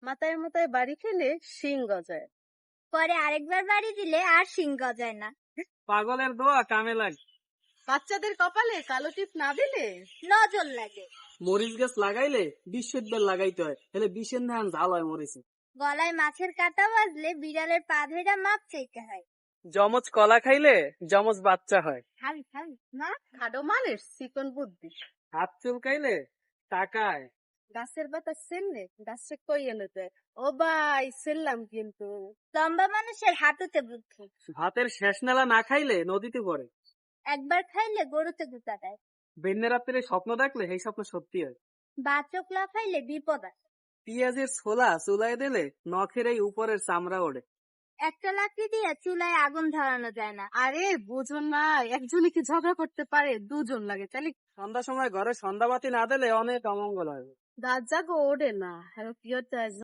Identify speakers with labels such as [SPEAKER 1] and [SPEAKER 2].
[SPEAKER 1] মাথায় মাথায় বাড়ি খেলে শিং গজায়।
[SPEAKER 2] পরে আরেকবার বাড়ি দিলে আর শিং গজায় না।
[SPEAKER 3] পাগলের দোয়া কামে লাগে।
[SPEAKER 1] বাচ্চাদের কপালে কালো টিপ না দিলে
[SPEAKER 2] নজর লাগে।
[SPEAKER 3] মরিচ গাছ লাগাইলে 20 বার লাগাইতে হয়, তাহলে 20 ধান ঝাল হয় মরিচে।
[SPEAKER 2] গলায় মাছের কাঁটা বাজলে বিড়ালের পা ধইরা মাপ চাইতে হয়।
[SPEAKER 3] যমজ কলা খাইলে যমজ বাচ্চা হয়।
[SPEAKER 2] খাবি না?
[SPEAKER 1] খাডো মানুষ চিকন বুদ্ধি।
[SPEAKER 3] হাত চুলকাইলে টাকায়।
[SPEAKER 1] গাছের পাতা ছেললে গাছে কই এনে দেয়। ও ভাই ছেললাম কিন্তু।
[SPEAKER 2] লম্বা মানুষের হাঁটুতে বুদ্ধি।
[SPEAKER 3] ভাতের শেষ নেলা না খাইলে নদীতে পড়ে।
[SPEAKER 2] একবার খাইলে গরুতে গুতা দেয়।
[SPEAKER 3] বেন্যা রাত্রে স্বপ্ন দেখলে সেই স্বপ্ন সত্যি হয়।
[SPEAKER 2] বাচক লাফাইলে বিপদ আছে।
[SPEAKER 3] পেঁয়াজের ছোলা চুলায় দিলে নখের এই উপরের চামড়া ওঠে।
[SPEAKER 2] একটা লাকড়ি দিয়ে চুলায় আগুন ধরানো যায় না।
[SPEAKER 1] আরে বুঝো না, একজনে কি ঝগড়া করতে পারে, দুজন লাগে। তাহলে
[SPEAKER 3] সন্ধ্যার সময় ঘরে সন্ধ্যাবাতি না দিলে অনেক অমঙ্গল হয়।
[SPEAKER 1] দাঁত জাগো ওঠে না। কি হতে